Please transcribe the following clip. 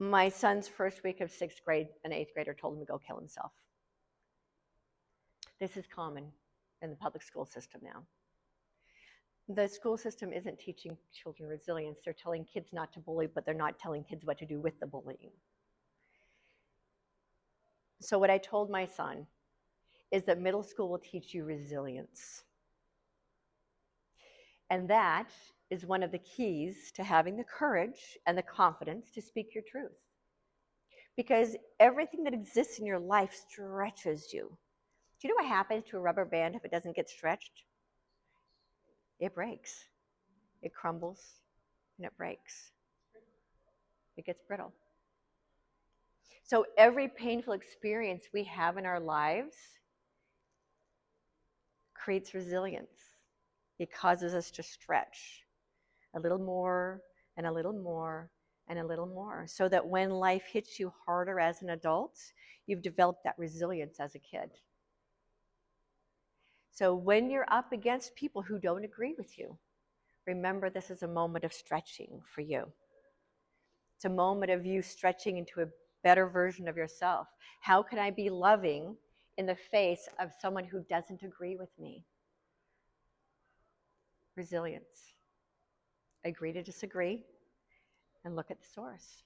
My son's first week of 6th grade, an 8th grader told him to go kill himself. This is common in the public school system now. The school system isn't teaching children resilience. They're telling kids not to bully, but they're not telling kids what to do with the bullying. So what I told my son is that middle school will teach you resilience. And that is one of the keys to having the courage and the confidence to speak your truth. Because everything that exists in your life stretches you. Do you know what happens to a rubber band if it doesn't get stretched? It breaks. It crumbles and it breaks. It gets brittle. So every painful experience we have in our lives creates resilience. It causes us to stretch a little more and a little more and a little more, so that when life hits you harder as an adult, you've developed that resilience as a kid. So when you're up against people who don't agree with you, remember this is a moment of stretching for you. It's a moment of you stretching into a better version of yourself. How can I be loving in the face of someone who doesn't agree with me? Resilience. Agree to disagree and look at the source.